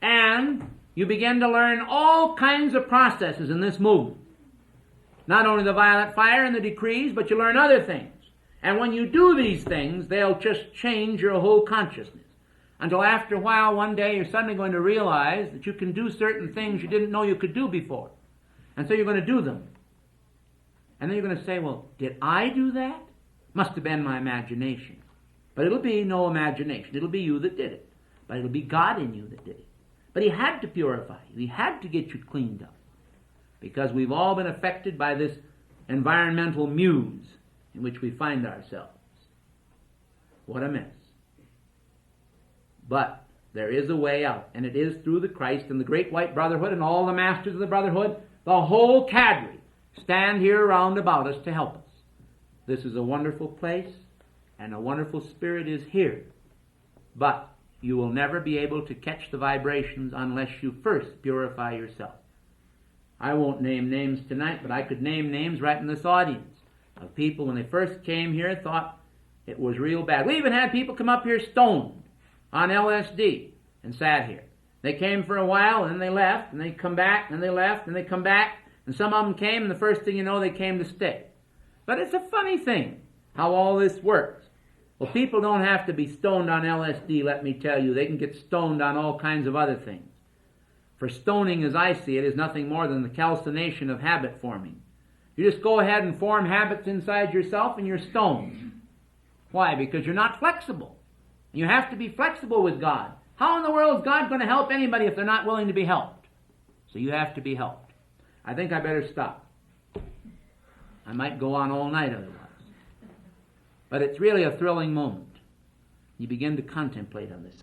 And you begin to learn all kinds of processes in this movement. Not only the violet fire and the decrees, but you learn other things. And when you do these things, they'll just change your whole consciousness. Until after a while, one day, you're suddenly going to realize that you can do certain things you didn't know you could do before. And so you're going to do them. And then you're going to say, well, did I do that? Must have been my imagination. But it'll be no imagination. It'll be you that did it. But it'll be God in you that did it. But He had to purify you. He had to get you cleaned up. Because we've all been affected by this environmental muse in which we find ourselves. What a mess. But there is a way out, and it is through the Christ and the Great White Brotherhood and all the masters of the Brotherhood. The whole cadre stand here round about us to help us. This is a wonderful place, and a wonderful spirit is here. But you will never be able to catch the vibrations unless you first purify yourself. I won't name names tonight, but I could name names right in this audience of people when they first came here thought it was real bad. We even had people come up here stoned on LSD and sat here. They came for a while and then they left, and they come back and they left and they come back, and some of them came, and the first thing you know, they came to stay. But it's a funny thing how all this works. Well, people don't have to be stoned on LSD, let me tell you. They can get stoned on all kinds of other things. For stoning, as I see it, is nothing more than the calcination of habit forming. You just go ahead and form habits inside yourself and you're stoned. Why? Because you're not flexible. You have to be flexible with God. How in the world is God going to help anybody if they're not willing to be helped? So you have to be helped. I think I better stop. I might go on all night otherwise. But it's really a thrilling moment. You begin to contemplate on this.